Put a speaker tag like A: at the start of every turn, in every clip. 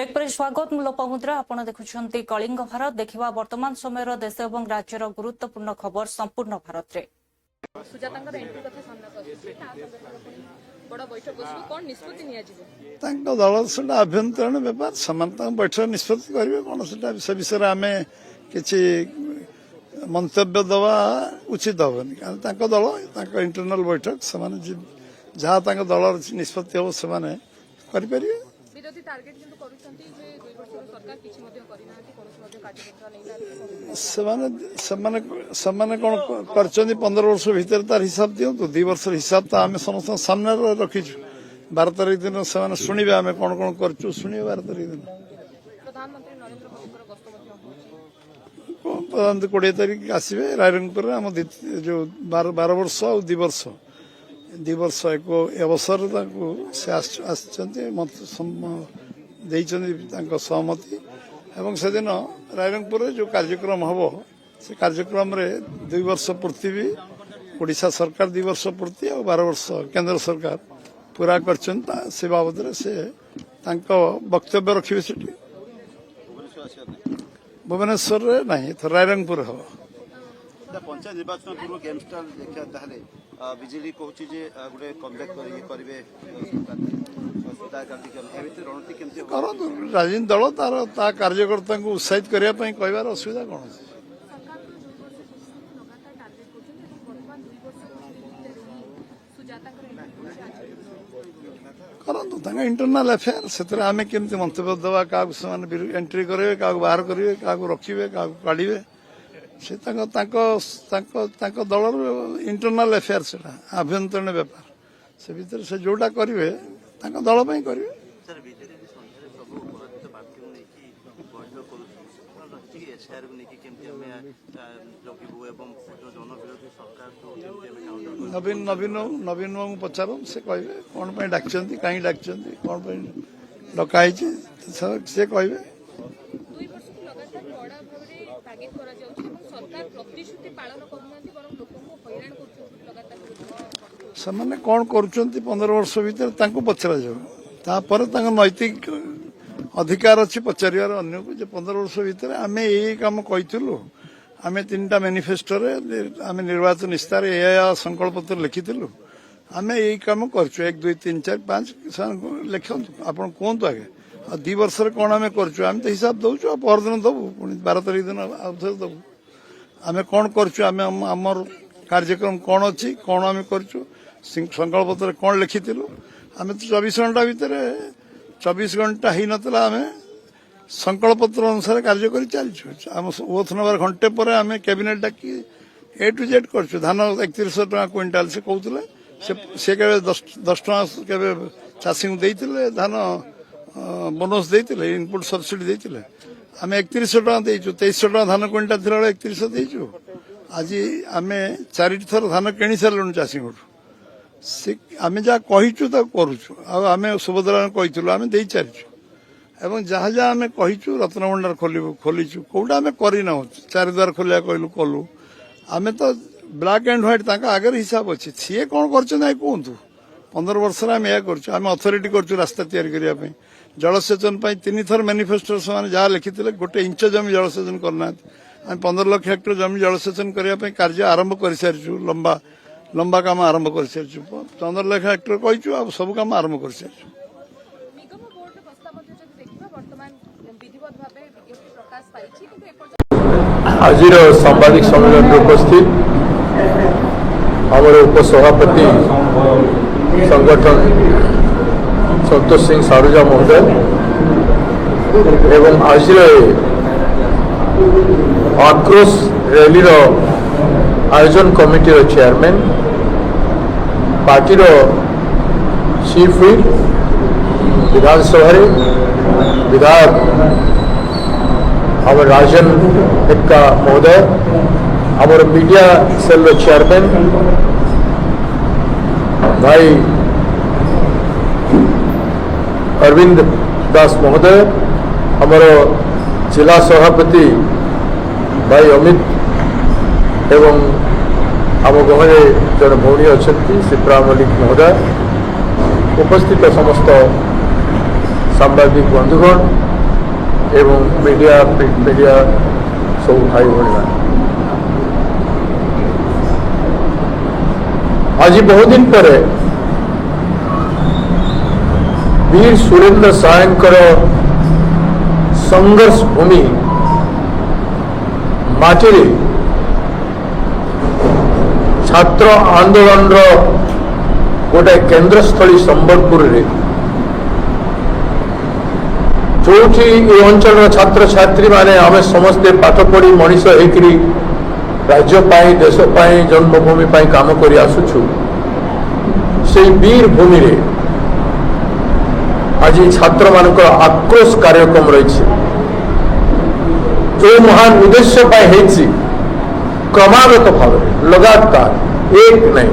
A: Break पर स्वागत मु लोपामुद्रा आपण देखुछंती कलिंग भारत देखिबा वर्तमान समय देश और राज्यर गुरुत्वपूर्ण खबर संपूर्ण भारत रे
B: सुजातांकर एंट्री कथा सामना करछि ता संदर्भ बड़ बैठक बसु कोन निष्पत्ति निया जिवो
C: तांको दल सेटा अभ्यंतरण व्यापार समानता बैठक निष्पत्ति करिवे कोन सेटा से विषय आमे किछि मंतव्य दवा उचित होबनी कारण तांको दल तांको इंटरनल बैठक समान जहाँ तांको दल निष्पत्ति हो समान करि परिवे
B: विरोधी टार्गेट किंतु करूछंती जे 2 वर्ष सरकार किछि मध्ये करिनांती कोनोसी मध्ये कार्यक्रम नै समान कोन करचंदी 15 वर्ष भीतर तार हिसाब दियंतु 2 वर्ष हिसाब त आमे समस्त सामने रखिछु 12 तारिख दिन समान सुनिबे आमे कोन कोन करचु सुनिबे 12 तारिख दिन प्रधानमंत्री नरेंद्र मोदी को गस्त मध्ये होछि
C: प्रधानमंत्री 20 तारिख आसीबे रायरंगपुर हम जो 12 वर्ष और 2 वर्ष एक अवसर से सहमति एवं से दिन रायरंगपुर जो कार्यक्रम हम से कार्यक्रम रे 2 वर्ष पूर्ति भी ओडिशा सरकार 2 वर्ष पूर्ति और 12 वर्ष केंद्र सरकार पूरा कर से बाबद से वक्तव्य रखिए से भुवनेश्वर नहीं तो रायरंगपुर हम
D: पंचायत निर्वाचन पूर्व गेमस्टार देखा ताहले बिजेडी कहूची जे गुडे कमबैक करिवे
C: करतु राजनीति दल तार ता कार्यकर्ता को उत्साहित करने कहबार असुविधा कौन करतु इंटरनल अफेयर से आम केमती मंतव्य दवा क्या एंट्री करेंगे क्या बाहर करेंगे क्या रखिए क्या काढ़े से दल इंटरनल अफेयर से आभ्यंतरण व्यापार से भीतर से जोटा करेंगे दल करेंगे नवीन नवीन नवीन बाबू पचार से कहे कौन डाक कहीं डाक कौन डकाई से कहे से कौन कर 15 वर्ष भीतर पचरा जापर नैतिक अधिकार अच्छी पचार अन्य को 15 वर्ष भीतर आम यही कम कहीलु आम 3टा मैनिफेस्टो आम निर्वाचन इस्तार या संकल्प पत्र लिखिलु आम यही कम कर 1 2 3 4 5 लिखु आप कहतु आगे 2 वर्ष कौन आम कर तो हिसाब दौचु परदिन दबु पुणी 12 तारिख दिन आउे दबु आम कौन करमर कार्यक्रम कौन अच्छी कौन आम कर संकल्प पत्र कौन लिखिलु आम तो 24 घंटा भितर 24 घंटा ही नाला आम संकल्प पत्र अनुसार कार्य कर चलचु आम ओथ नबार घंटे पर आम cabinet Dawki A to Z कर धान 3100 टका क्विंटाल से कहते से 10 टका चाषी को देते धान बोनस देते इनपुट सब्सिडी देते आम 3100 टका देचु 2300 टका धान क्विंटाल थी 3100 देचु आज आम 4 थर धान किणी सारू चाषी को आम जहाँ कहीचु करुचु आम सुभद्रा कही आम दे चलचु एवं जहाँ जहाँ आम कहीचु रत्नभंडार खोलीचु कौटा आम करना 4 द्वार खोलिया कहलु कलु आम तो ब्लैक एंड व्हाइट आगे हिसाब अच्छी सी कौन कहतु 15 वर्ष आम यह करें अथॉरिटी कर रास्ता या जलसेचन 3 थर मैनिफेस्टो से जहाँ लिखी गोटे इंच जमी जलसेचन करना आम 15 लाख हेक्टर जमी जलसेचन करने कार्य आरंभ कर सारी लंबा लंबा काम आरंभ कर सारी 15 लाख हेक्टर कहीचु आ सब काम आरंभ कर सारी
E: आज सांबादिक सम्मेलन में उपस्थित हमारे उपसभापति संगठन संतोष सिंह सारुजा महोदय एवं आज आक्रोश रैली आयोजन committee chairman party chief whip विधानसभा विधायक आम राजन एक्का महोदय आमर मीडिया सेल चेयरमैन भाई अरविंद दास महोदय आमर जिला सभापति भाई अमित एवं आम गहरे जन भौणी अच्छा शिप्रा मल्लिक महोदय उपस्थित समस्त सांबादिक बंधुगण एवं मीडिया प्रिंट मीडिया सब भाई भाई आज बहुत दिन पर वीर सुरेंद्र सायंकर संघर्ष भूमि माटी छात्र आंदोलन गोटे केन्द्रस्थली संबलपुर जो ये अंचल छात्र छात्री माने आम समस्ते पाठ पढ़ी मनीष होकर राज्य देश जन्मभूमि काम कर आसुछु से वीर भूमि रे आज छात्र मान आक्रोश कार्यक्रम रही जो महान उद्देश्य क्रमागत भाव लगातार एक नहीं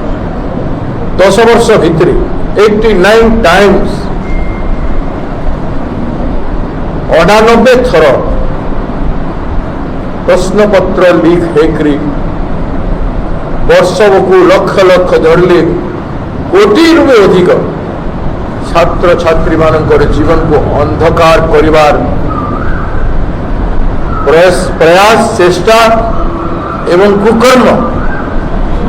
E: 10 वर्ष भितर 89 टाइम्स 98 थर प्रश्नपत्र लीक होकर वर्ष को लक्ष लक्ष धरले कोटी रु अधिक छात्र छात्री मानकर जीवन को अंधकार करिवार प्रयास चेष्टा एवं कुकर्म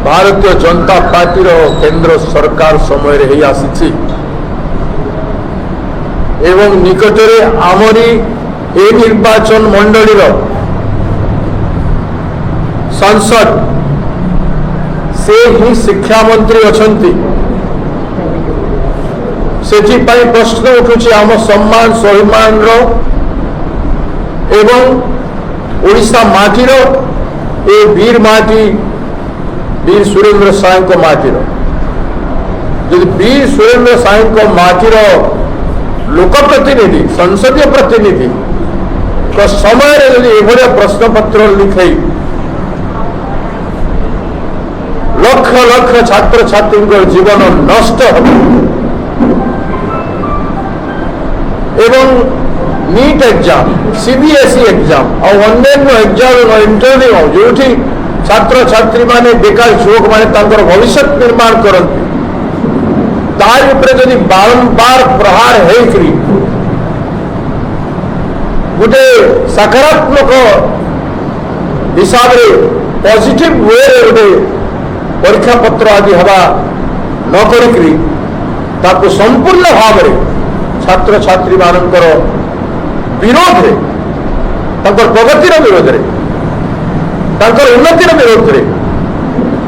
E: भारतीय जनता पार्टी केंद्र सरकार समय रे ही आसी एवं निकटरे आमरी ए निर्वाचन मंडली सांसद से ही शिक्षा मंत्री अछंती सेथिपाई प्रश्न उठुछि आम सम्मान स्वाभिमान एवं ओडिशा माटीर ए वीर माटी वीर सुरेंद्र साय माटीर यदि वीर सुरेंद्र साय माटीर लोक प्रतिनिधि संसदीय प्रतिनिधि समय यदि प्रश्न पत्र लिखे लक्ष लक्ष छात्र छात्री जीवन नष्ट एवं नीट एग्जाम सीबीएसई एग्जाम और अन्य एग्जाम इंटरव्यू जो छात्र छात्री माने बेकार युवक माने भविष्य निर्माण करते तार उपरे जदि बारंबार प्रहार होकरी गोटे सकारात्मक हिसाब से पॉजिटिव वे गोटे परीक्षा पत्र आदि हवा न करी संपूर्ण भाव में छात्र छात्री मानकर विरोध रे प्रगतिर विरोध रे उन्नतिर विरोध रे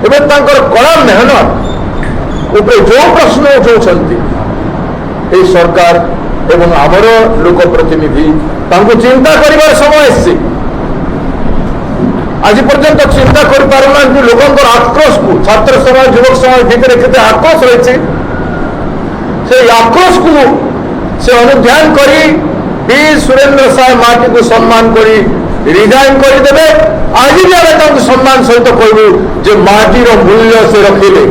E: एवं कड़ा मेहनत उपरे जो प्रश्न उठाउछंती ए सरकार एवं आमर लोक प्रतिनिधि चिंता करिवार समय आसी आज पर्यंत चिंता कर पारुना लोकंकर आक्रोश को छात्र समाज युवक समाज भितर केते आक्रोश रही से आक्रोश को से अनुध्यान करी वीर सुरेंद्र साय माटी को सम्मान करी रिजाइन करदे आज भी आम सम्मान सहित कहबू जे माटीर मूल्य से रखिले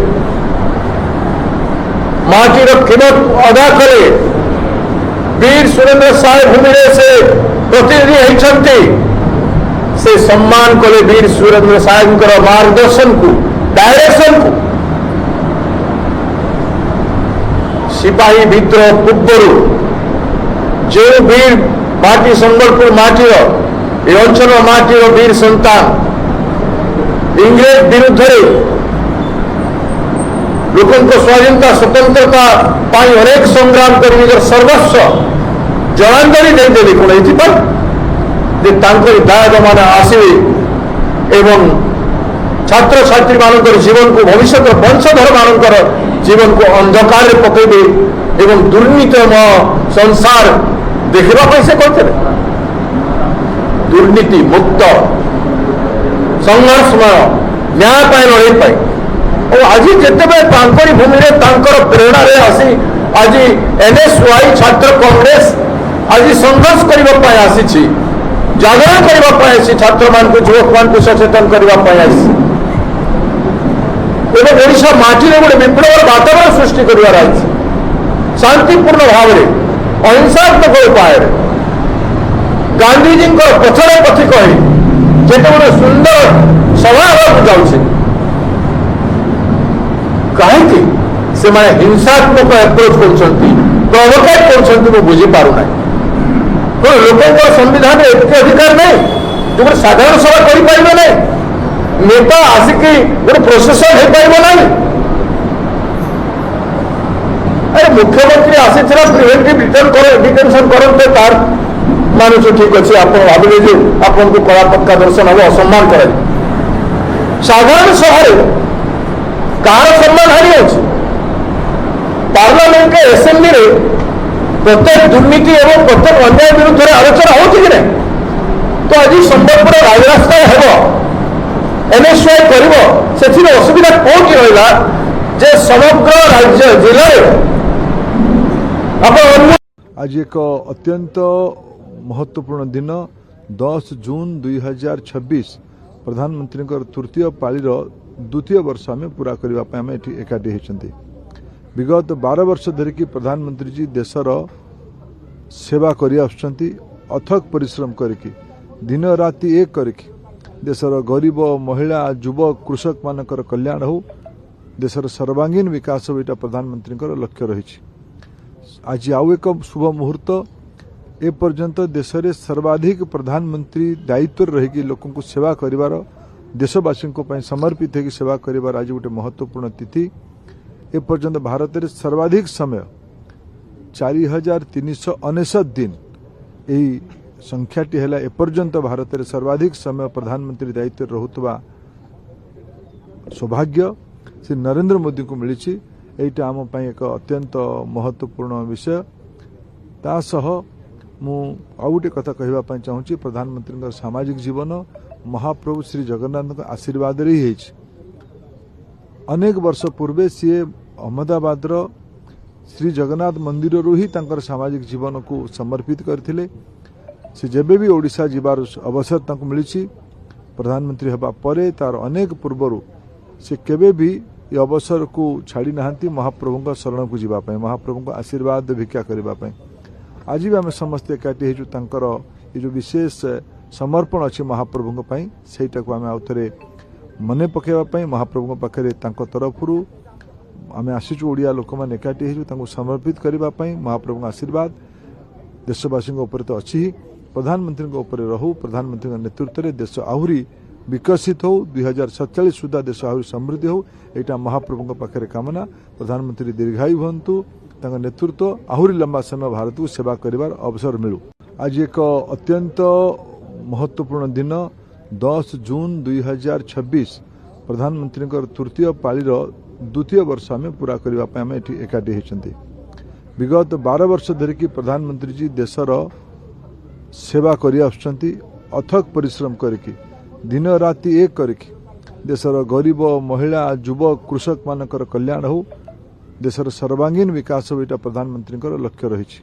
E: माटीर कीमत अदा करे वीर सुरेंद्र साय भूमि से प्रतिनिधि होती से सम्मान कले वीर सुरेंद्र साय मार्गदर्शन को डायरेक्शन को सिपाही विद्रोह पूर्व जो वीर माटी संबलपुर माटीर ये अंचल माटीर वीर संतान इंग्रेज विरुद्ध लोक स्वाधीनता स्वतंत्रता अनेक संग्राम कर निजर सर्वस्व जलांजलि देदेली कौन ये दायद मान आसवे एवं छात्र छात्री मानकर जीवन को भविष्य वंशधर मानकर जीवन को अंधकार में पकेबे एवं दुर्नीतिमय संसार देखा से कहते दुर्नीति मुक्त संघर्षमय न्याय पाई लड़ाई पाई और आज जिते भूमि प्रेरणा आसी आज एनएसवाई छात्र कांग्रेस आज संघर्ष करने आसी जागरण करने छात्र मान युवक मान सचेतन करने ओडिशा माटी गोटे विप्लव वातावरण सृष्टि कर शांतिपूर्ण भाव में अहिंसात्मक उपाय गांधीजी पथर पथी कही जिते गोटे सुंदर सभा हाँ जाऊे कहीं से हिंसात्मक एप्रोच कर प्रवोकेट कर बुझीपार कौन लोक संविधान एत अधिकार नहीं जो गोटे साधारण सभा कर नेता आसिकी गोटे प्रोसेसन हो पार ना अरे मुख्यमंत्री आसी प्रिवेंटिव डिटेंशन करते तार मानुष ठीक अच्छे आप भाविले जे आपन को कला पक्का दर्शन हम असम्मान कर साधारण सभा कार सम्मान हारी अच्छे पार्लियामेंट के असेंबली रे प्रत्येक दुर्नीति एवं प्रत्येक अन्याय विरुद्ध आलोचना होती कि नहीं तो आज संबलपुर राजरास्ता हेब एनएसवाई कर असुविधा कौन रहा जे समग्र राज्य जिले
F: आज एक अत्यंत महत्वपूर्ण दिन 10 जून 2026 प्रधानमंत्री तृतीय पाळीर द्वितीय वर्ष आम पूरा करने एकाठी होती विगत 12 वर्ष धरिकी प्रधानमंत्री जी देशर सेवा कर अथक परिश्रम करके दिन राति एक करके देशर गरीब महिला युवक कृषक मानकर कल्याण हो देशर सर्वांगीन विकास हो यहाँ प्रधानमंत्री लक्ष्य रही आज आउ एक शुभ मुहूर्त ए पर्यंत देश में सर्वाधिक प्रधानमंत्री दायित्व रही लोक सेवा कर देशवासी समर्पित होकर सेवा कर आज गोटे महत्वपूर्ण तिथि ए पर्यंत भारत में सर्वाधिक समय 4399 दिन यही संख्याटी है एपर्यंत भारत में सर्वाधिक समय प्रधानमंत्री दायित्व रहुवा सौभाग्य श्री नरेंद्र मोदी को मिली एटा आम एक अत्यंत महत्वपूर्ण विषय तासह मु आउ गोटे कथा कहवाई चाहूँगी प्रधानमंत्री सामाजिक जीवन महाप्रभु श्री जगन्नाथ आशीर्वाद ही अनेक वर्ष पूर्वे सी अहमदाबाद श्री जगन्नाथ मंदिर ही सामाजिक जीवन को समर्पित करथिले से जेबे भी ओडिशा जीवार अवसर मिली प्रधानमंत्री हवा परे तार अनेक पूर्वर से केबे भी ये अवसर को छाड़ी नहांती महाप्रभु शरण को जीवाई महाप्रभु आशीर्वाद भिक्षा करने आज भी आम समस्ते एकाठी हो ये जो विशेष समर्पण अच्छी महाप्रभु सेटा को आम आउ थे मन पकड़ापी महाप्रभु पाखे तरफ आम आसीचु ओडिया लोक मैंने एकाठी हो समर्पित करने महाप्रभु आशीर्वाद देशवासी तो अच्छी प्रधानमंत्री रहू प्रधानमंत्री नेतृत्व में देश आहरी विकसित हो 2047 सुधा देश आहरी समृद्धि हो यहाँ महाप्रभु पाखे कामना प्रधानमंत्री दीर्घायु हंतु नेतृत्व आहरी लंबा समय भारत को सेवा कर अवसर मिलू आज एक अत्यंत महत्वपूर्ण दिन 10 जून 2026 प्रधानमंत्री तृतीय पाळीर द्वितीय वर्ष आम पूरा करने एकाठी होती विगत 12 वर्ष धरिकी प्रधानमंत्री जी देशर सेवा कर अथक परिश्रम करके दिन राति एक करके देशर गरीब महिला युवक कृषक मानकर कल्याण हो देशर सर्वांगीन विकास हो यहाँ प्रधानमंत्री लक्ष्य रही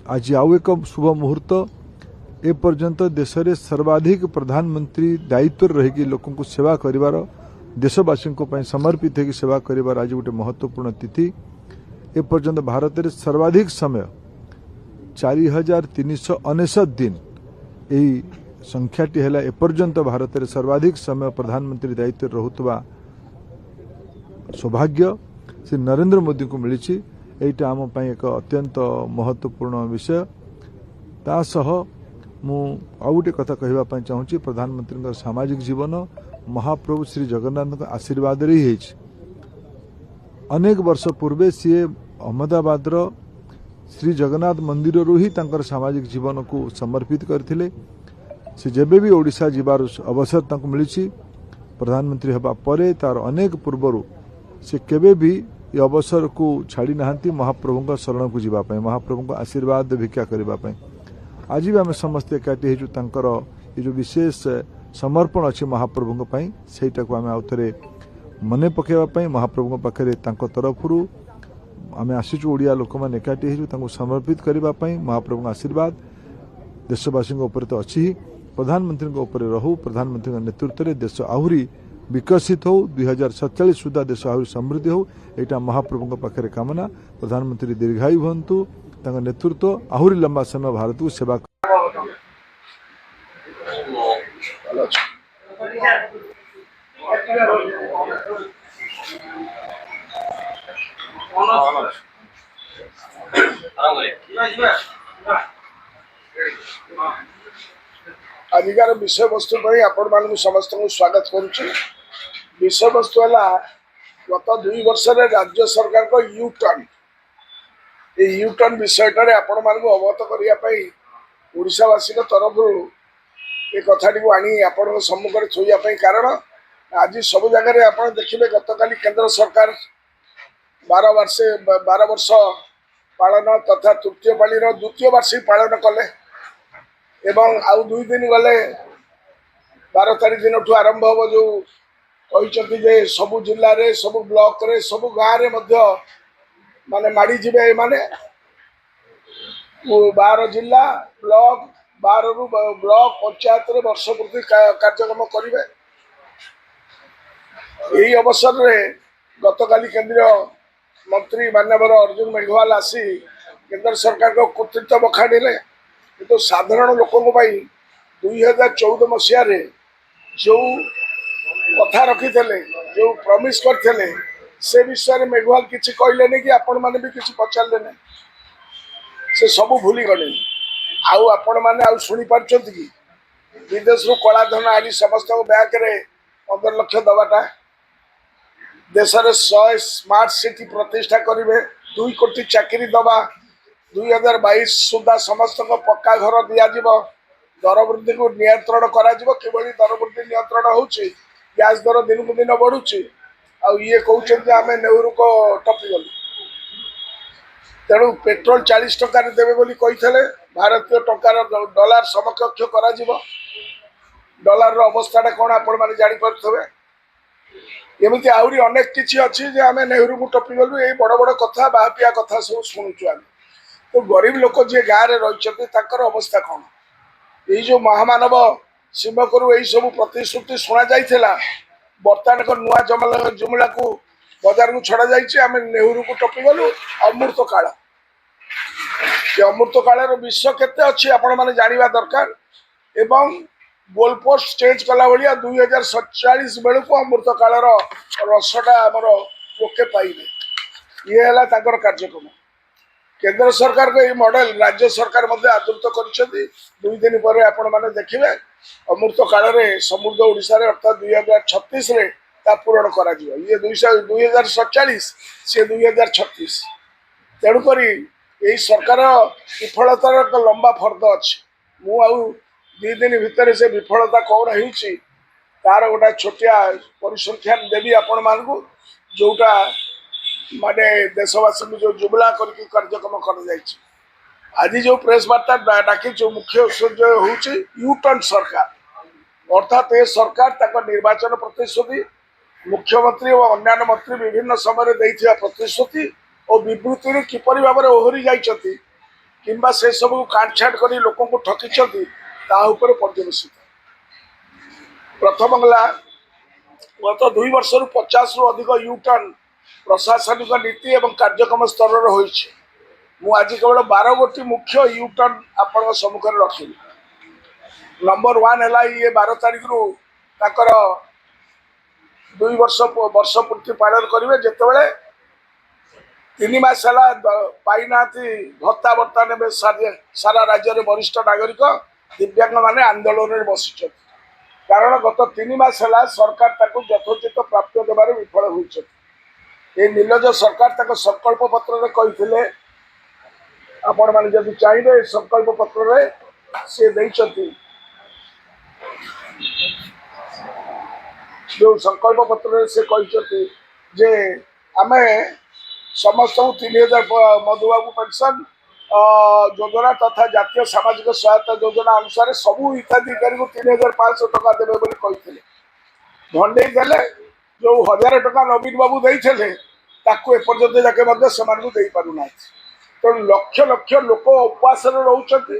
F: आज आउ एक शुभ मुहूर्त ए पर्यंत देश में सर्वाधिक प्रधानमंत्री दायित्व रही लोक सेवा कर देशवासी समर्पित होकर सेवा कर आज गोटे महत्वपूर्ण तिथि ए पर्यंत भारत में सर्वाधिक समय 4399 दिन यही संख्याटी है एपर्यंत भारत में सर्वाधिक समय प्रधानमंत्री दायित्व रहुवा सौभाग्य श्री नरेंद्र मोदी को मिली यहाँ आम एक अत्यंत महत्वपूर्ण विषय तासह मु आउ गोटे कथा कहवाई चाहूँगी प्रधानमंत्री सामाजिक जीवन महाप्रभु श्री जगन्नाथ आशीर्वाद ही अनेक वर्ष पूर्वे सी अहमदाबाद श्री जगन्नाथ मंदिर ही सामाजिक जीवन को समर्पित करथिले से जेबे भी ओडिशा जीवार अवसर मिली प्रधानमंत्री हवा परे तार अनेक पूर्वर से केबे भी ये अवसर को छाड़ी नहांती महाप्रभु शरण को जीवाई महाप्रभु आशीर्वाद भिक्षा करने आज भी आम समस्ते एकाठी हो ये जो विशेष समर्पण अच्छी महाप्रभु सेटा को आम आउ थे मन पकड़ापी महाप्रभु पाखे तरफ आम आसीचु ओडिया लोक मैंने एकाठी हो समर्पित करने महाप्रभु आशीर्वाद देशवासी तो अच्छी प्रधानमंत्री रहू प्रधानमंत्री नेतृत्व में देश आहरी विकसित हो 2047 सुधा देश आहरी समृद्धि हो यहाँ महाप्रभु पाखे कामना प्रधानमंत्री दीर्घायु हंतु नेतृत्व आहरी लंबा समय भारत को सेवा
G: आजिकार विषय वस्तु पर आपण मान समस्त को स्वागत करुच्ची। विषय वस्तु है गत 2 वर्ष राज्य सरकार को यू टर्न विषयटार आपण मान अवगत करने ओडावासी तरफ ये कथाटी को आनी आपण सम्मुख में थोड़ा कारण आज सब जगह आप देखिए गत काली केंद्र सरकार 12 वर्ष पालन तथा तृतीय पालीर द्वितीय वार्षिक पालन कले एवं आउ 2 दिन गले 12 तारीख दिन आरंभ हम जो कहते जे सबु जिले रे सबु ब्लॉक रे सबु गाँव रे मध्य माने माड़ी जीवे माने 12 जिला ब्लॉक 12 रु ब्लॉक पंचायत रे वर्ष पूर्ति कार्यक्रम करेंगे। यही अवसर रे गतकाली केंद्रीय मंत्री माननीय अर्जुन मेघवाल आसी केंद्र सरकार को कृतित्व बखाड़े तो साधारण लोकों 2014 मसीह जो कथा रखी जो प्रमिश करते से विषय में मेघवाल किसी कहले नहीं कि आपण मैंने भी किसी पचारे नहीं से सब भूली गले आउ आपण मैंने आउ शुणी पार्टी कि विदेश रु कलाधन आनी समस्त बैंक रे 15 लाख दवाटा देश में 100 स्मार्ट सिटी प्रतिष्ठा करेंगे 2 कोटी चाकरी दबा 2022 सुधा समस्त को पक्का घर दिज्व दर वृद्धि को नियंत्रण करा किभली दर वृद्धि नियंत्रण होची गैस दर दिन को दिन बढ़ुची आउ ये कहते आम नेहरू को टपिगलु तेणु पेट्रोल 40 टंका देवे बोली कही भारतीय टंकार डॉलर समकक्ष करा डॉलर अवस्था कौन आपण मैंने जापे एमती आहरी अनेक किसी अच्छी जे आम नेहरू को टपिगलु ये बड़ बड़ कथा बापिया कथा सब शुणुचु आम तो गरीब लोक जी गाँव में रही अवस्था कौन ये जो महामानव सिंहकरू यही सब प्रतिश्रुति शुणा जाइला बर्तमान नुआ जुमला को बजार को छड़ा जाम नेहरू को टपिगलु अमृत काल अमृत काल विश्व केते अच्छी आपण मैंने जानवा दरकार एवं गोल पोस्ट चेंज कला भाया 2047 बेलू अमृत काल रसटा आमर लोके पाइबे ये है कार्यक्रम केंद्र सरकार को ये मॉडल राज्य सरकार मध्य आदृत कर 2 दिन पर आपण मैंने देखिए अमृत काल में समृद्ध ओडिशा रे अर्थात 2036 रे ता पूरण करा ये 2047 से 2036 तेणुक यही सरकार विफलतार एक लंबा फर्द अच्छी मु 2 दिन भितर से विफलता कौन होती तार गोटा छोटिया परिसंख्यान देवी आपण मान जोटा माने देशवासी को जो जुमला करके कार्यक्रम कर आज जो प्रेस वार्ता डाकी जो मुख्य उद्देश्य हूँ यूटर्न सरकार अर्थात ये सरकार निर्वाचन प्रतिश्रुति मुख्यमंत्री और अन्य मंत्री विभिन्न समय देइथिया प्रतिश्रुति और विवृत्ति किपरि भाव में ओहरी जाइछथि किंबा से सब काटछाट कर लोक को ठकी पर्यवेसित प्रथम गला गत 2 वर्ष 50 रु अधिक यूटर्न प्रशासनिक नीति और कार्यक्रम स्तर रही आज केवल 12 गोटी मुख्य यूटर्न आपण सम्मुख में रखी नंबर 1 है ये 12 तारीख रु 2 वर्ष पूर्ति पालन करेंगे जितेबाला 3 मास पाई ना भत्ता बर्ता ने सारा राज्य में वरिष्ठ नागरिक दिव्यांग माने आंदोलन में बसी कारण गत 3 मास सरकार यथोचित प्राप्त देवार विफल होती ये निर्लज सरकार तक संकल्प पत्र कही आपण मैंने जब चाहिए संकल्प पत्र से जो संकल्प पत्र से कही जे आम समस्त 3000 मधुबाबू पेंशन योजना तथा जातीय सामाजिक सहायता योजना अनुसार सबू हिताधिकारी को 3500 टका देवे बोली कही भंडे देले जो 1000 टका नवीन बाबू देते एपर्यंत जाके से पारना तो लक्ष लक्ष लोक उपवास रोचे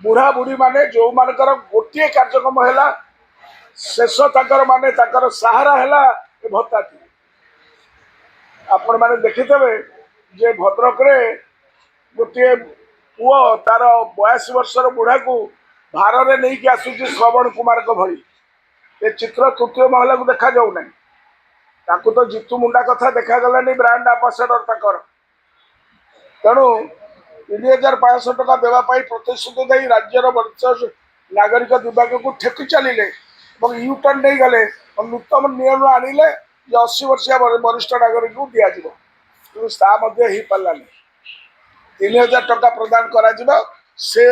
G: बुढ़ा बुढ़ी माने जो मानकर गोटे कार्यक्रम है शेष तकर माने तकर सहारा है भत्ता आपण मैंने देखिथे जे भद्रक रे गोटे पुओ तार 82 वर्षर बुढ़ा को भार में नहीं कि आसूची श्रवण कुमार को भली ये चित्र तृतीय महला को देखा जाऊ ना ताकू तो जीतू मुंडा कथा देखा गलानी ब्रांड आंबासाडर तकर तेणु 3,500 ଟଙ୍କା ଦେବା ପାଇଁ ପ୍ରତିଶ୍ରୁତି ଦେଇ ରାଜ୍ୟର ବରିଷ୍ଠ ନାଗରିକ ବିଭାଗକୁ ଠେକି ଚାଲିଲେ ଏବଂ ୟୁଟର୍ନ ନେଇଗଲେ ନୂତନ ନିୟମ ଆଣିଲେ ଯେ 80 ବର୍ଷିଆ ବରିଷ୍ଠ ନାଗରିକଙ୍କୁ ଦିଆଯିବ, କିନ୍ତୁ ତାହା ମଧ୍ୟ ହେଇପାରିଲାନି। 3,000 ଟଙ୍କା ପ୍ରଦାନ କରାଯିବ। ସେ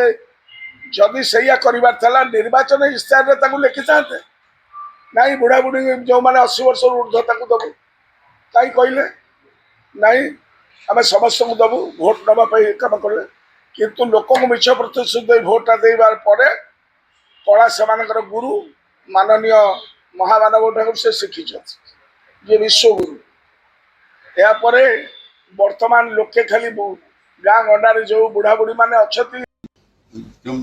G: ଯଦି ସେଇଆ କରିବାର ଥିଲା ନିର୍ବାଚନ ଇସ୍ତାହାରରେ ତାଙ୍କୁ ଲେଖିଥାନ୍ତେ, ନାଇଁ ବୁଢ଼ାବୁଢ଼ୀ ଯେଉଁମାନେ 80 ବର୍ଷରୁ ଉର୍ଦ୍ଧ୍ୱ ତାଙ୍କୁ ଦେବୁ, କାହିଁ କହିଲେ ନାଇଁ ଆମେ ସମସ୍ତଙ୍କୁ ଦେବୁ, ଭୋଟ ନେବା ପାଇଁ କାମ କଲେ। କିନ୍ତୁ ଲୋକଙ୍କୁ ମିଛ ପ୍ରତିଶ୍ରୁତି ଦେଇ ଭୋଟଟା ଦେବାର ପରେ କଳା ସେମାନଙ୍କର ଗୁରୁ ମାନନୀୟ ମହାମାନବ ଠାରୁ ସେ ଶିଖିଛନ୍ତି, ଯିଏ ବିଶ୍ୱଗୁରୁ। ଏହାପରେ ବର୍ତ୍ତମାନ ଲୋକେ ଖାଲି ଗାଁ ଗଣ୍ଡାରେ ଯେଉଁ ବୁଢ଼ାବୁଢ଼ୀ ମାନେ ଅଛନ୍ତି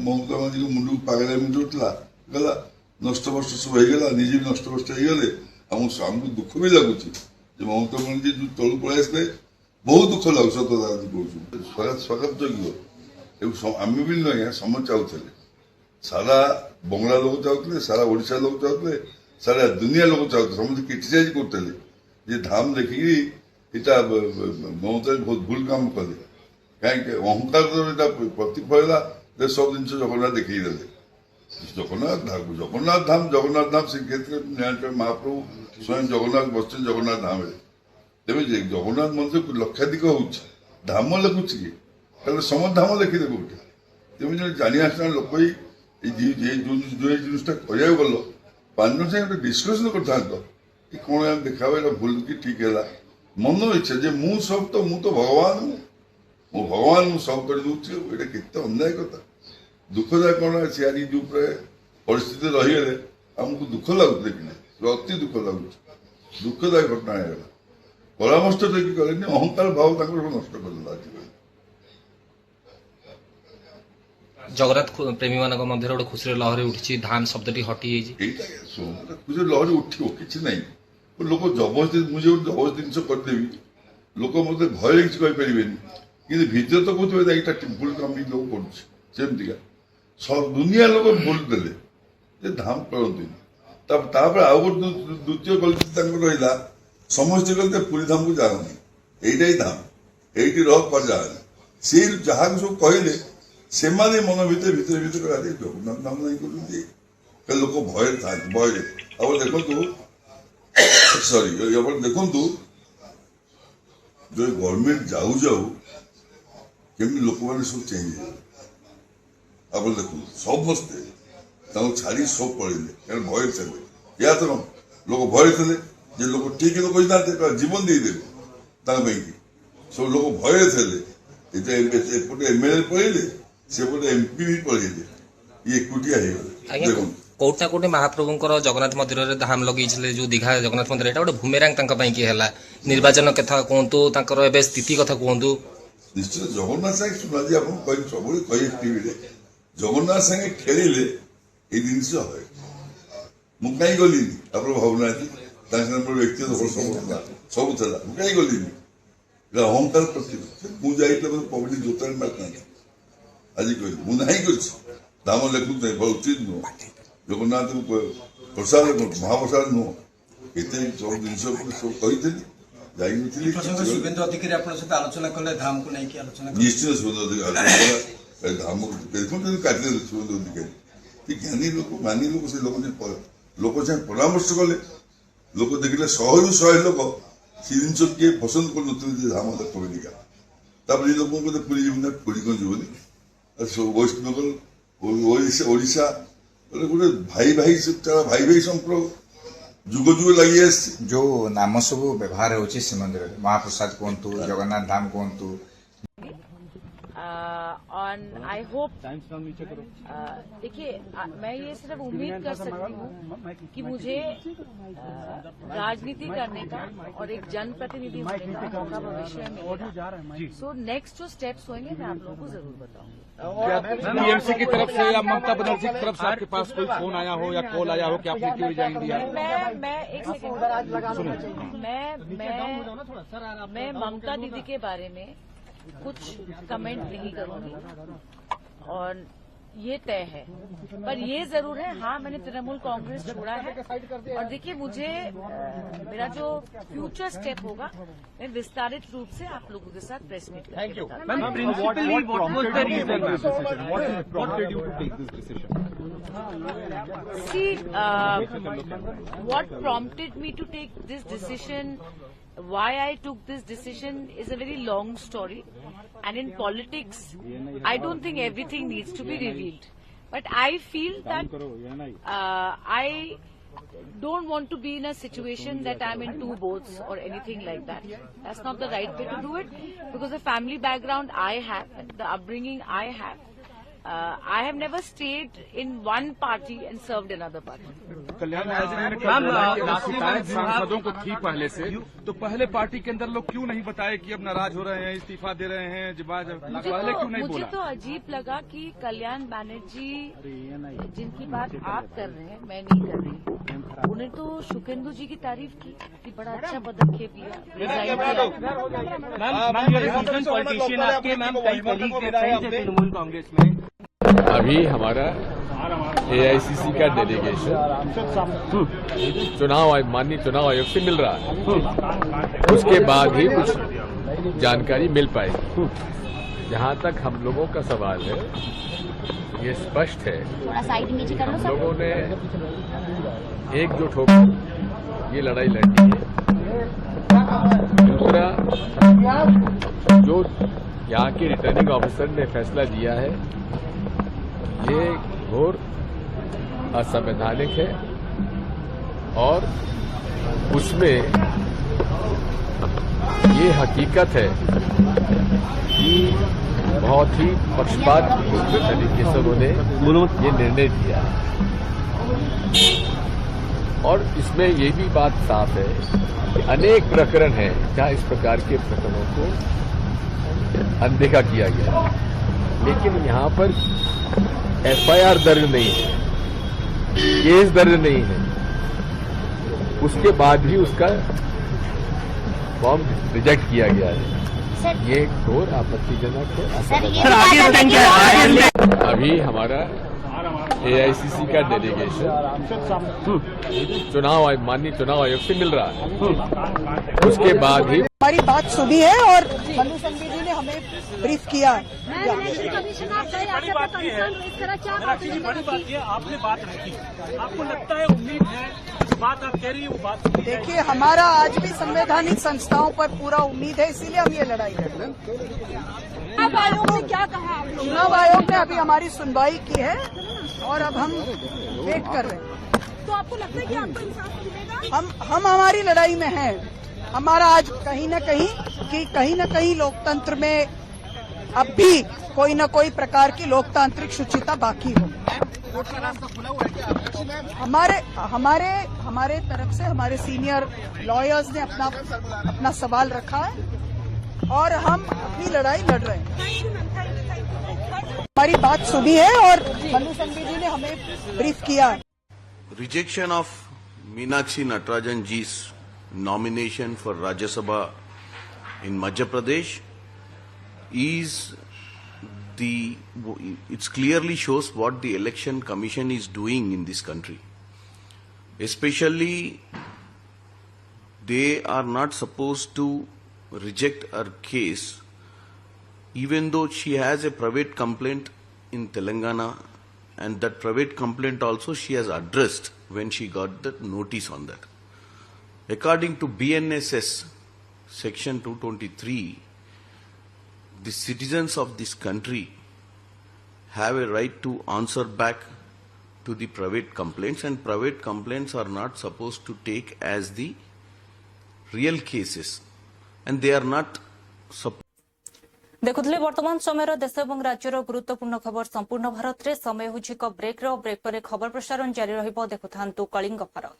H: ମମତା ବାନ୍ଧୀଙ୍କ ମୁଣ୍ଡକୁ ପାଗଳାମି ଦଉଥିଲା, ଗଲା ନଷ୍ଟ ଭଷ୍ଟ ସବୁ ହେଇଗଲା, ନିଜେ ବି ନଷ୍ଟ ଭଷ୍ଟ ହେଇଗଲେ। ଆମକୁ ଦୁଃଖ ବି ଲାଗୁଛି ଯେ ମମତା ବାନ୍ଧୀ ଯୋଉ ତଳୁ ପଳେଇ ଆସିଲେ, ବହୁତ ଦୁଃଖ ଲାଗୁଛି। ସତ କଥା କହୁଛୁ, ସ୍ୱାଗତ ଯୋଗ୍ୟ। ଆମେ ବି ନୁହେଁ, ସମସ୍ତେ ଚାହୁଁଥିଲେ, ସାରା ବଙ୍ଗଳା ଲୋକ ଚାହୁଁଥିଲେ, ସାରା ଓଡ଼ିଶା ଲୋକ ଚାହୁଁଥିଲେ, ସାରା ଦୁନିଆ ଲୋକ ଚାହୁଁଥିଲେ, ସମସ୍ତେ କ୍ରିଟିସାଇଜ କରୁଥିଲେ ଯେ ଧାମ ଦେଖିକି ଏଇଟା ମମତା ବହୁତ ଭୁଲ କାମ କଲେ। କାହିଁକି ଅହଙ୍କାର ଏଇଟା ପ୍ରତିଫଳ ହେଲା, ସବୁ ଜିନିଷ ଜଗନ୍ନାଥ ଦେଖେଇ ଦେଲେ। ଜଗନ୍ନାଥ ଧାମ ଶ୍ରୀକ୍ଷେତ୍ର ମହାପ୍ରଭୁ ସ୍ୱୟଂ ଜଗନ୍ନାଥ ବସିଛନ୍ତି ଜଗନ୍ନାଥ ଧାମରେ। ତେବେ ଜଗନ୍ନାଥ ମନ୍ଦିର ଲକ୍ଷାଧିକ ହଉଛି, ଧାମ ଲେଖୁଛି କି? ତାହେଲେ ସମସ୍ତ ଧାମ ଲେଖିଦେବେ ଗୋଟେ। ତେବେ ଜଣେ ଜାଣି ଆସିଲା ଲୋକ ଏଇ ଜିନିଷଟା କରିବାକୁ ଗଲ, 5 ଜଣ ସାଙ୍ଗେ ଗୋଟେ ଡିସ୍କସନ କରିଥାନ୍ତ କି କଣ ଦେଖା ଏଇଟା ଭୁଲ କି ଠିକ ହେଲା। ମନ ଇଚ୍ଛା ଯେ ମୁଁ ତ ଭଗବାନ, ମୁଁ ସବୁ କରିଦେଉଛି, ଏଇଟା କେତେ ଅନ୍ୟାୟ କଥା। ଦୁଃଖଦାୟକ କଣ ଅଛି, ଆଜି ଯୋଉ ପରିସ୍ଥିତି ରହିଗଲେ ଆମକୁ ଦୁଃଖ ଲାଗୁଛି, ଦେଖିଲେ ଅତି ଦୁଃଖ ଲାଗୁଛି। ଦୁଃଖଦାୟକ ଘଟଣା ହେଇଗଲା। ପରାମର୍ଶ ଦେଇକି କଲେନି, ଅହଙ୍କାର ଭାବ ତାଙ୍କର ସବୁ ନଷ୍ଟ କରିଦେଲା। ଆଜି
I: ଜଗନ୍ନାଥ ପ୍ରେମୀ ମାନଙ୍କ ମଧ୍ୟରେ ଗୋଟେ ଖୁସିର ଲହରୀ ଉଠିଛି, ଧାମ ଶବ୍ଦଟି ହଟି ଯାଇଛି।
H: ଏଇଟା ଖୁସିର ଲହରୀ ଉଠିବ, କିଛି ନାହିଁ। ଲୋକ ଜବରଦସ୍ତି, ମୁଁ ଯୋଉ ଜବରଦସ୍ତି ଜିନିଷ କରିଦେବି, ଲୋକ ମତେ ଭୟରେ କିଛି କହିପାରିବେନି, କିନ୍ତୁ ଭିତରେ ତ କହୁଥିବେ ଏଇଟା ଭୁଲ କାମ ବି ଲୋକ କରୁଛି। ସେମିତିକା ଦୁନିଆ ଲୋକ ଭୁଲ ଦେଲେ ଯେ ଧାମ କରନ୍ତିନି। ତାପରେ ଆଉ ଗୋଟେ ଦ୍ୱିତୀୟ ଗଲତି ତାଙ୍କର ରହିଲା, ସମସ୍ତେ କହିଲେ ପୁରୀ ଧାମକୁ ଯାଆନି, ଏଇଟା ହିଁ ଧାମ, ଏଇଠି ରହ ଯାଆନି। ସେ ଯାହାକୁ ସବୁ କହିଲେ ସେମାନେ ମନ ଭିତରେ ଆରେ ଜଗନ୍ନାଥ ଧାମ ନାହିଁ କରୁଛନ୍ତି, ଲୋକ ଭୟରେ ଥାନ୍ତି, ଭୟରେ। ଆପଣ ଦେଖନ୍ତୁ ଦେଖନ୍ତୁ ଯଦି ଗଭର୍ଣ୍ଣମେଣ୍ଟ ଯାଉ କେମିତି ଲୋକମାନେ ସବୁ ଚେଞ୍ଜ ହେଇଗଲେ। ଆପଣ ଦେଖନ୍ତୁ ସମସ୍ତେ ତାଙ୍କୁ ଛାଡ଼ି ସବୁ ପଳେଇଲେ, କାରଣ ଭୟରେ ଥିଲେ। ଏହା ତ ଲୋକ ଭୟରେ ଥିଲେ ଯେ ଲୋକ ଠିକ ଲୋକ ହେଇଥାନ୍ତେ, ଜୀବନ ଦେଇଦେଲେ ତାଙ୍କ ପାଇଁକି। ସବୁ ଲୋକ ଭୟରେ ଥିଲେ। ଏପଟେ MLA ପଳେଇଲେ, ସେପଟେ MP ବି ପଳେଇଲେ, ଏକୁଟିଆ ହେଇଗଲେ। ଦେଖନ୍ତୁ
I: କୋଉଠି ନା କୋଉଠି ମହାପ୍ରଭୁଙ୍କର ଜଗନ୍ନାଥ ମନ୍ଦିରରେ ଧାମ ଲଗେଇଥିଲେ, ଯୋଉ ଦୀଘା ଜଗନ୍ନାଥ ମନ୍ଦିର, ଏଇଟା ଗୋଟେ ଭୂମିରାଙ୍ଗ ତାଙ୍କ ପାଇଁ କି ହେଲା। ନିର୍ବାଚନ କଥା କୁହନ୍ତୁ, ତାଙ୍କର ଏବେ ସ୍ଥିତି କଥା କୁହନ୍ତୁ।
H: ନିଶ୍ଚିତ ଜଗନ୍ନାଥ ସାଙ୍ଗେ ଶୁଣାଜି ଆପଣଙ୍କୁ କହିବି, ସବୁବେଳେ କହିବି ଟିଭିରେ, ଜଗନ୍ନାଥ ସାଙ୍ଗେ ଖେଳିଲେ ଏଇ ଜିନିଷ ହୁଏ। ମୁଁ କାହିଁ ଗଲିନି ଆପଣ ଭାବୁନାହାନ୍ତି, ତାଙ୍କ ସାଙ୍ଗେ ମୋର ବ୍ୟକ୍ତିଗତ ସବୁ ଥିଲା, ମୁଁ କାହିଁ ଗଲିନି? ଅହଙ୍କାର ପ୍ରତି ମୁଁ ଯାଇଥିଲେ ପବ୍ଲିକ ଜୋତାରେ ମାରିଥାନ୍ତି। ଆଜି କହିଲି ମୁଁ ନାହିଁ କରିଛି, ଧାମ ଲେଖୁଥାଏ, ଭଲ ଉଚିତ ନୁହଁ। ଜଗନ୍ନାଥଙ୍କୁ ପ୍ରସାଦ ମହାପ୍ରସାଦ ନୁହଁ, ଏତେ ସବୁ ଜିନିଷ ସବୁ କହିଥିଲି, ଯାଇନଥିଲି।
J: ଶୁଭେନ୍ଦୁ ଅଧିକାରୀ ଆପଣଙ୍କ ସହିତ ଆଲୋଚନା କଲେ ଧାମକୁ ନେଇକି ଆଲୋଚନା?
H: ନିଶ୍ଚିତ ଶୁଭେନ୍ଦୁ ଅଧିକାରୀ ଧାମକୁ ଦେଖୁଛନ୍ତି, କାଟିଦେଲେ ଶୁଭେନ୍ଦୁ ଅଧିକାରୀ। ଜ୍ଞାନୀ ଲୋକ, ମାନି ଲୋକ, ସେ ଲୋକ ସାଙ୍ଗେ ପରାମର୍ଶ କଲେ, ଲୋକ ଦେଖିଲେ 100ରୁ 100 ଲୋକ ସେ ଜିନିଷ କିଏ ପସନ୍ଦ କରୁନଥିଲେ ଯେ ଧାମ ଦେଖ ବୋଲିକା। ତାପରେ ଏ ଲୋକଙ୍କୁ କହିଲେ ପୁରୀ ଯିବି ନା, ପୁରୀ କଣ ଯିବନି? ୱେଷ୍ଟ ବେଙ୍ଗଲ, ଓଡ଼ିଶା ଗୋଟେ ଭାଇ ସମ୍ପର୍କ ଯୁଗ ଲାଗି ଆସିଛି।
J: ଯୋଉ ନାମ ସବୁ ବ୍ୟବହାର ହେଉଛି ଶ୍ରୀମନ୍ଦିରରେ, ମହାପ୍ରସାଦ କୁହନ୍ତୁ, ଜଗନ୍ନାଥ ଧାମ କୁହନ୍ତୁ,
K: और आई होप देखिए मैं ये सिर्फ उम्मीद कर सकती हूँ कि मुझे राजनीति करने का और एक जनप्रतिनिधि होने का मौका भविष्य में मिलेगा। सो नेक्स्ट जो स्टेप्स होंगे मैं आप लोगों को जरूर बताऊंगी।
L: टीएमसी की तरफ से या ममता बनर्जी की तरफ से आपके पास कोई फोन आया हो या कॉल आया हो कि आपने क्यों रिजाइन दिया?
K: मैं एक सेकंड, मैं ममता दीदी के बारे में कुछ कमेंट नहीं करूंगी, और ये तय है, पर ये जरूर है, हाँ मैंने तृणमूल कांग्रेस छोड़ा है और देखिए मुझे मेरा जो फ्यूचर स्टेप होगा मैं विस्तारित रूप से आप लोगों के साथ प्रेस मीट करूंगी। See, what prompted me to take this decision, why I took this decision is a very long story. And in politics, I don't think everything needs to be revealed. But I feel that I don't want to be in a situation that I'm in two boats or anything like that. That's not the right way to do it, because the family background I have, the upbringing I have never stayed in one party and served another party.
L: कल्याण ने सांसदों को थी पहले से, तो पहले party के अंदर लोग क्यों नहीं बताए कि अब नाराज हो रहे हैं, इस्तीफा दे रहे हैं, पहले क्यों नहीं बोला?
K: मुझे तो अजीब लगा कि कल्याण बैनर्जी जिनकी बात आप कर रहे हैं मैं नहीं कर रही, उन्हें तो शुकेंदु जी की तारीफ की कि बड़ा अच्छा पदक्षेप लिया।
L: तृणमूल कांग्रेस में
E: अभी हमारा AICC का डेलीगेशन माननीय चुनाव आयोग से मिल रहा है, उसके बाद ही कुछ जानकारी मिल पाएगी। जहां तक हम लोगों का सवाल है, ये स्पष्ट है हम लोगों ने एकजुट होकर ये लड़ाई लड़ी है। दूसरा, जो यहाँ के रिटर्निंग ऑफिसर ने फैसला दिया है ये घोर असंवैधानिक है और उसमें ये हकीकत है कि बहुत ही पक्षपातपूर्ण तरीके से उन्होंने ये निर्णय दिया है। और इसमें ये भी बात साफ है कि अनेक प्रकरण हैं जहां इस प्रकार के प्रकरणों को अनदेखा किया गया है, लेकिन यहाँ पर FIR दर्ज नहीं है, केस दर्ज नहीं है, उसके बाद भी उसका फॉर्म रिजेक्ट किया गया है। ये घोर आपत्तिजनक है। अभी हमारा AICC का डेलीगेशन माननीय चुनाव आयोग से मिल रहा है, उसके बाद ही
M: हमारी बात सुनी है और मल्लू संघवी जी ने हमें ब्रीफ किया है।
L: आपने बात रखी, आपको लगता है, उम्मीद है, बात आप कह रही है वो बात?
M: देखिए, हमारा आज भी संवैधानिक संस्थाओं पर पूरा उम्मीद है, इसीलिए हम ये लड़ाई लड़ रहे हैं। चुनाव आयोग ने क्या कहा? चुनाव आयोग ने अभी हमारी सुनवाई की है और अब हम वेट कर रहे हैं। तो आपको लगता है कि आपको इंसाफ मिलेगा? हम हमारी लड़ाई में हैं। हमारा आज कहीं न कहीं लोकतंत्र में अब भी कोई न कोई प्रकार की लोकतांत्रिक शुचिता बाकी हो। हमारे तरफ से हमारे सीनियर लॉयर्स ने अपना सवाल रखा है और हम अपनी लड़ाई लड़ रहे हैं। हमारी बात सुनी है और मल्लू संघवी जी ने हमें ब्रीफ किया है।
N: Rejection of Meenakshi Natarajan ji's nomination for Rajya Sabha in Madhya Pradesh it clearly shows what the Election Commission is doing in this country. Especially, they are not supposed to reject her case even though she has a private complaint in Telangana, and that private complaint also she has addressed when she got the notice on that. According to BNSS section 223, the citizens of this country have a right to answer back to the private complaints, and private complaints are not supposed to take as the real cases, and they are not supposed.
A: देखुले वर्तमान समय देश और राज्यर गुरुत्वपूर्ण खबर संपूर्ण भारत में समय हो ब्रेक पर खबर प्रसारण जारी रहिबो। देखुथांतु कलिंग भारत।